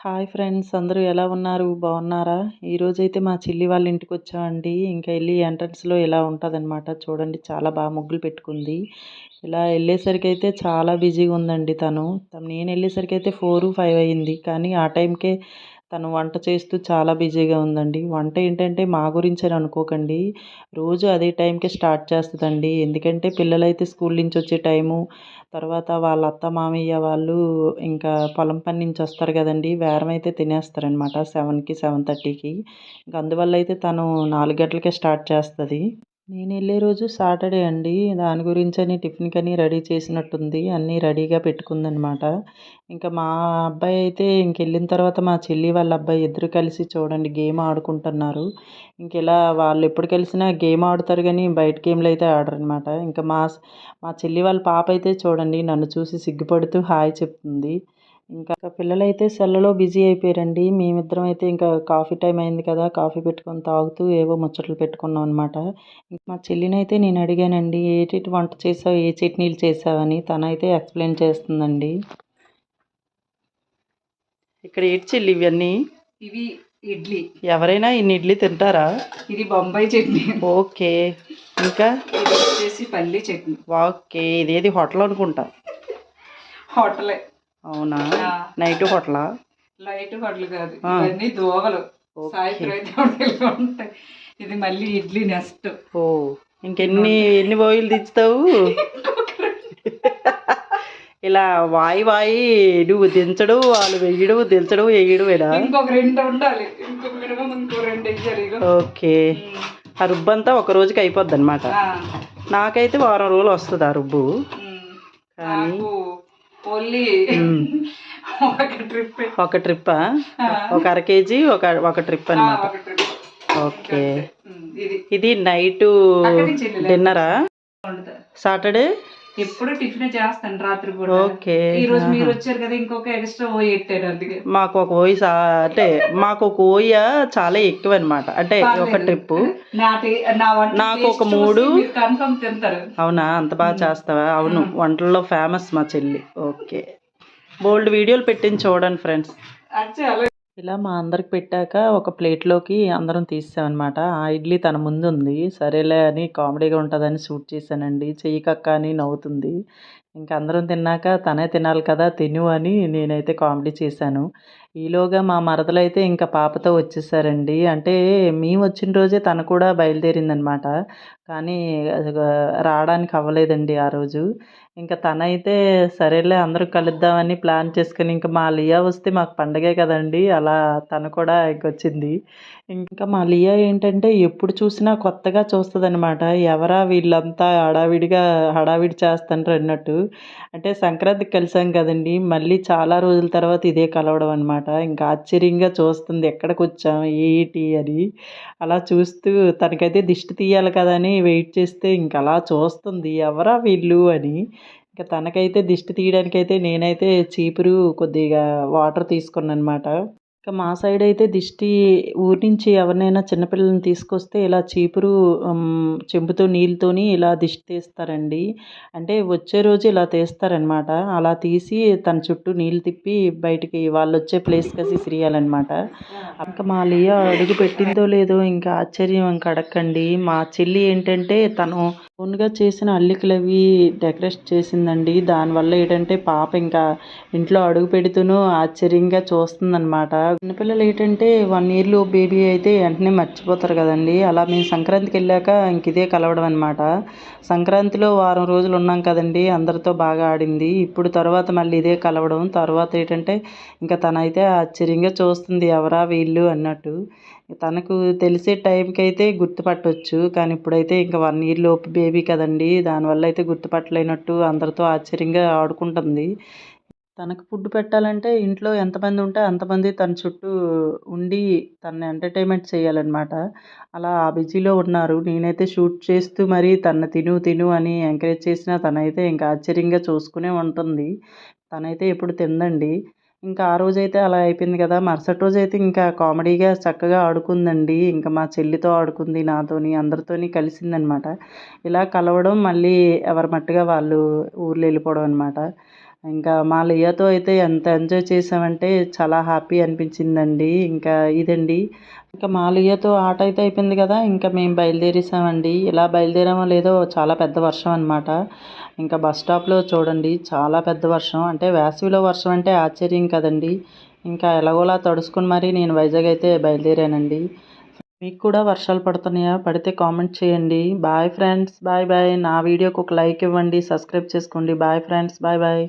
Hi friends, అందరూ ఎలా ఉన్నారు? బాగున్నారా? ఈరోజైతే మా చెల్లి వాళ్ళ ఇంటికొచ్చామండి. ఇంకా ఎళ్లి ఎంట్రన్స్‌లో ఇలా ఉంటదనమాట. చూడండి చాలా ముగ్గులు పెట్టుకుంది. ఇలా ఎళ్ళేసరికైతే చాలా బిజీగా ఉందండి తను. నేనెళ్ళేసరికైతే 4, 5 అయింది. కానీ ఆ టైంకే తను వంట చేస్తూ చాలా బిజీగా ఉందండి. వంట ఏంటంటే మా గురించని అనుకోకండి. రోజు అదే టైంకే స్టార్ట్ చేస్తదండి. ఎందుకంటే పిల్లలైతే స్కూల్ నుంచి వచ్చే టైము, తర్వాత వాళ్ళ అత్త, మామయ్య వాళ్ళు ఇంకా పొలం పని నుంచి వస్తారు కదండీ! బేరమైతే తినేస్తారనమాట 7కి, 7:30కి. ఇంక అందువల్ల అయితే తను 4 గంటలకే స్టార్ట్ చేస్తది. నేనెళ్ళే రోజు సాటర్డే అండి. దాని గురించని టిఫిన్‌కని రెడీ చేసినట్టుంది. అన్నీ రెడీగా పెట్టుకుందనమాట. ఇంకా మా అబ్బాయి అయితే ఇంకెళ్ళిన తర్వాత మా చెల్లి వాళ్ళ అబ్బాయి ఇద్దరు కలిసి చూడండి గేమ్ ఆడుకుంటున్నారు. ఇంకిలా వాళ్ళెప్పుడు కలిసినా గేమ్ ఆడుతారు గానీ, బయట గేమ్‌లయితే ఆడరనమాట. ఇంకా మా చెల్లి వాళ్ళ పాప అయితే చూడండి నన్ను చూసి సిగ్గుపడుతూ హాయ్ చెప్తుంది. ఇంకా పిల్లలైతే సెల్లులో బిజీ అయిపోయారండి. మేమిద్దరం అయితే ఇంకా కాఫీ టైం అయింది కదా! కాఫీ పెట్టుకొని తాగుతూ ఏవో ముచ్చట్లు పెట్టుకున్నాం అనమాట. ఇంక మా చెల్లినైతే నేను అడిగానండి, ఏటేటి వంట చేసావు? ఏ చట్నీలు చేసావని. తనైతే ఎక్స్‌ప్లెయిన్ చేస్తుందండి. ఇక్కడ ఏటి చెల్లి ఇవన్నీ? ఇవి ఇడ్లీ. ఎవరైనా ఇన్ని ఇడ్లీ తింటారా? ఇది బొంబాయి చట్నీ. ఓకే. ఇంకా? ఇది వచ్చేసి పల్లి చట్నీ. ఓకే. ఇదేది హోటల్ అనుకుంటా. హోటలే. అవునా? నైట్ హోటలా? లైట్ హోటల్ కాదు. ఇవన్నీ దోవలు. సాయంత్రం అయితే హోటల్‌లో ఉంటాయి. ఇది మళ్ళీ ఇడ్లీ నెక్స్ట్. ఓహ్! ఎన్ని బోయిలు దించుతావు? ఇలా వాయి నువ్వు దించడం, వాళ్ళు వెయ్యడం, దించడం, ఎయ్యడమేనా? ఇంకొక 2 ఉండాలి. ఇంకొక మినిమం ఇంకో 2 ఎయ్యాలి. ఓకే. ఆ రుబ్బంతా ఒక రోజుకి అయిపోద్దనమాట. నాకైతే వారం రోజులు వస్తుంది ఆ రుబ్బు. కానీ ఓన్లీ ఒక ట్రిప్పా? ఒక అర కేజీ ఒక ట్రిప్ అనమాట. ఓకే. ఇది నైటు డిన్నరా? సాటర్డే ఎప్పుడు టిఫిన్ చేస్తాను రాత్రి పూట. ఓకే. ఈ రోజు మీరు వచ్చారు కదా, ఇంకొక ఎక్స్ట్రా ఓ ఎట్టారు. అందుకే మాకు ఒక ఓయి అంటే మాకు ఒక ఓయ చాలా ఎక్కువ అనమాట. అంటే ఒక ట్రిప్పు నాకు ఒక 3 కన్ఫర్మ్ తింటారు. అవునా? అంత బాగా చేస్తావా? అవును, వంటల్లో ఫేమస్ మా చెల్లి. ఓకే. బోల్డ్ వీడియోలు పెట్టింది చూడండి ఫ్రెండ్స్. ఇలా మా అందరికి పెట్టాక ఒక ప్లేట్లోకి అందరం తీసామన్నమాట. ఆ ఇడ్లీ తన ముందు ఉంది. సరేలే అని కామెడీగా ఉంటుందని షూట్ చేశానండి. చెయ్యకక్క అని నవ్వుతుంది. ఇంక అందరం తిన్నాక తనే తినాలి కదా, తిను అని నేనైతే కామెడీ చేశాను. ఈలోగా మా మరదలైతే ఇంకా పాపతో వచ్చేసారండి. అంటే మేము వచ్చిన రోజే తను కూడా బయలుదేరిందనమాట. కానీ రావడానికి అవ్వలేదండి ఆ రోజు. ఇంకా తనైతే సరేలే అందరూ కలుద్దామని ప్లాన్ చేసుకొని, ఇంక మా లియా వస్తే మాకు పండగే కదండీ! అలా తను కూడా ఇంకొచ్చింది. ఇంకా మా లియా ఏంటంటే ఎప్పుడు చూసినా కొత్తగా చూస్తదనమాట. ఎవరా వీళ్ళంతా హడావిడి చేస్తుండ్రన్నట్టు. అంటే సంక్రాంతికి కలిసాం కదండీ! మళ్ళీ చాలా రోజుల తర్వాత ఇదే కలవడం అనమాట. ఇంకా ఆశ్చర్యంగా చూస్తుంది ఎక్కడికొచ్చాం, ఏటి అని. అలా చూస్తూ తనకైతే దిష్టి తీయాలి కదా అని వెయిట్ చేస్తే ఇంకలా చూస్తుంది ఎవరా వీళ్ళు అని. ఇంక తనకైతే దిష్టి తీయడానికైతే నేనైతే చీపురు కొద్దిగా వాటర్ తీసుకున్నాననమాట. ఇక మా సైడ్ అయితే దిష్టి ఊరి నుంచి ఎవరినైనా చిన్నపిల్లల్ని తీసుకొస్తే ఇలా చీపురు చెంబుతో నీళ్ళతోని ఇలా దిష్టి తీస్తారండి. అంటే వచ్చే రోజు ఇలా తీస్తారనమాట. అలా తీసి తన చుట్టూ నీళ్ళు తిప్పి బయటికి వాళ్ళొచ్చే ప్లేస్‌కి విసిరియాలనమాట. ఇంకా మా లియా అడుగు పెట్టిందో లేదో ఇంకా ఆశ్చర్యం ఇంక అడక్కండి. మా చెల్లి ఏంటంటే తను ఓన్‌గా చేసిన అల్లికలవి డెకరేట్ చేసిందండి. దానివల్ల ఏంటంటే పాప ఇంకా ఇంట్లో అడుగు పెడుతూను ఆశ్చర్యంగా చూస్తుందనమాట. చిన్నపిల్లలు ఏంటంటే 1 ఇయర్ లోపు బేబీ అయితే వెంటనే మర్చిపోతారు కదండీ! అలా మేము సంక్రాంతికెళ్ళాక ఇంక ఇదే కలవడం అనమాట. సంక్రాంతిలో వారం రోజులు ఉన్నాం కదండీ! అందరితో బాగా ఆడింది. ఇప్పుడు తర్వాత మళ్ళీ ఇదే కలవడం. తర్వాత ఏంటంటే ఇంకా తనైతే ఆశ్చర్యంగా చూస్తుంది ఎవరా వీళ్ళు అన్నట్టు. తనకు తెలిసే టైంకైతే గుర్తుపట్టొచ్చు. కానీ ఇప్పుడైతే ఇంక 1 ఇయర్ లోపు బేబీ కదండీ! దానివల్ల అయితే గుర్తుపట్టలేనట్టు అందరితో ఆశ్చర్యంగా ఆడుకుంటుంది. తనకు ఫుడ్ పెట్టాలంటే ఇంట్లో ఎంతమంది ఉంటే అంతమంది తన చుట్టూ ఉండి తనని ఎంటర్‌టైన్‌మెంట్ చేయాలనమాట. అలా ఆ బిజీలో ఉన్నారు. నేనైతే షూట్ చేస్తూ మరీ తనని తిను అని ఎంకరేజ్ చేసినా తనైతే ఇంకా ఆశ్చర్యంగా చూసుకునే ఉంటుంది. తనైతే ఎప్పుడు తినదండి. ఇంకా ఆ రోజైతే అలా అయిపోయింది కదా! మరుసటి రోజైతే ఇంకా కామెడీగా చక్కగా ఆడుకుందండి. ఇంకా మా చెల్లితో ఆడుకుంది, నాతోని, అందరితోని కలిసిందనమాట. ఇలా కలవడం మళ్ళీ ఎవరి మట్టుగా వాళ్ళు ఊర్లు వెళ్ళిపోవడం అనమాట. ఇంకా మా లియాతో అయితే ఎంత ఎంజాయ్ చేసామంటే చాలా హ్యాపీ అనిపించిందండి. ఇంకా ఇదండి, ఇంకా మా లియాతో ఆట అయితే అయిపోయింది కదా, ఇంకా మేము బయలుదేరేసామండి. ఇలా బయలుదేరామో లేదో చాలా పెద్ద వర్షం అనమాట. ఇంకా బస్ స్టాప్లో చూడండి చాలా పెద్ద వర్షం, అంటే వేసవిలో వర్షం అంటే ఆశ్చర్యం కదండి. ఇంకా ఎలాగోలా తడుసుకుని మరి నేను వైజాగ్ అయితే బయలుదేరానండి. మీకు కూడా వర్షాలు పడుతున్నాయా? పడితే కామెంట్ చేయండి. Bye friends, bye bye. నా వీడియోకి ఒక లైక్ ఇవ్వండి, సబ్స్క్రైబ్ చేసుకోండి. Bye friends, bye bye.